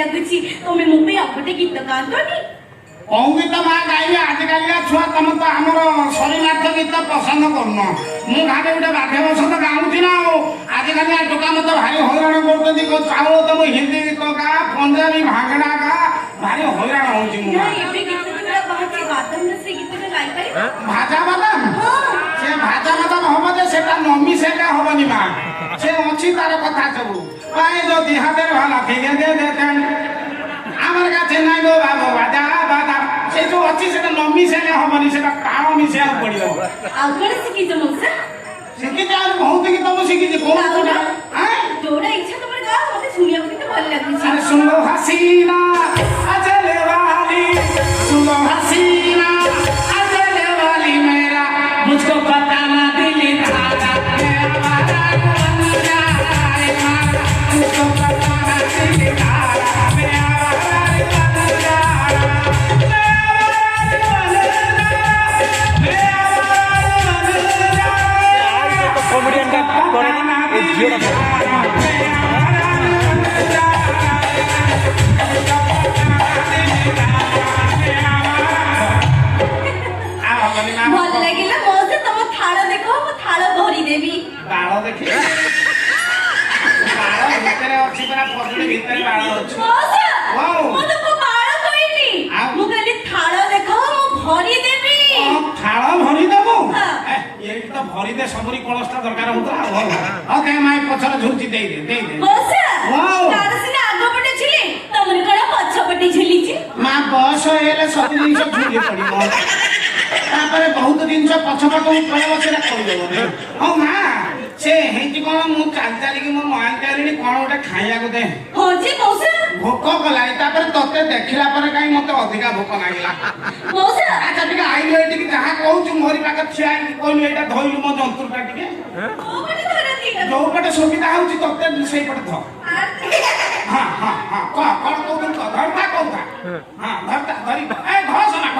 लगुची तुम मो पे अपटे गीत गातोनी कौन गीत माँ गाइबे आजिकल छुआ तुम तो आमर शरीनाथ गीत पसंद करन मु घाटे गोटे बाध्य बसत गाँची ना आजिकल टोका मत भारी हईराण कर चाउल तुम हिंदी गीत गा पंजाबी भांगड़ा गा भारी हईराण होची मु भाजा बादाम से भाजा बादाम हम जे सेटा नमी सेटा होबनी मा से अछि तार कथा सब पाए जो देहाते भाला फेगे दे दे आमर काছে নাই গো বাবা ভাজা বাদাম से जो अछि सेटा नमी सेले होबनी सेटा काओ मिसे पड़ियो आ कोन सिकी जो मोसा सिकी जा बहुत की तुम सिकी जे कोन कोन हैं जोड़ा इच्छा तुम्हारे गा मते सुनिया को भल लागुची अरे सुनो हसीना अजले वाली सुनो हसीना अजले वाली मेरा मुझको बताना दिल धारा हमारा बन जाए मारा मुझको बताना दिल धारा हमारा बन जाए कॉमेडियन का करे जियो भल लागिला मोसे तम थाळ देखो मो थाळ भरी देबी बाळ देखि बाळ भितरे अछि परा पगडी भितरे बाळ अछि मोसे वाओ मो तो बाळ कइली मु कहली थाळ देखो मो भरी देबी थाळ भरी देबो हां एही तो भरी दे सबरी कलस्टा दरकार होता ओके माय पछर झुरची दे दे मोसे वाओ तार सिने आगो पटे छिली तमने कड़ा पछ पटे छिली छी मां बस हेले सब जिनिस झुरी पड़िबो तापरे बहुत दिन से पछपट पळेबो सेरा कइलो हो मां से हेंति कोन मु चाल चाली कि मो मान चालीनी कोन ओटा खाइया को दे हो जी मोसे भोक कलाई तापरे तते देखिला परे काई मते अधिका भोक लागिला मोसे अच्छा ठीक आइलो एटी कि जहा कहू मोरी पाक छिया कोन एटा धइलु मो जंतुर का टिके ओ पटे धरती जो पटे सुविधा होची तते सेई पटे ध हां हां हां कोन कहू धरता कहू हां धरता धरी ए घोसना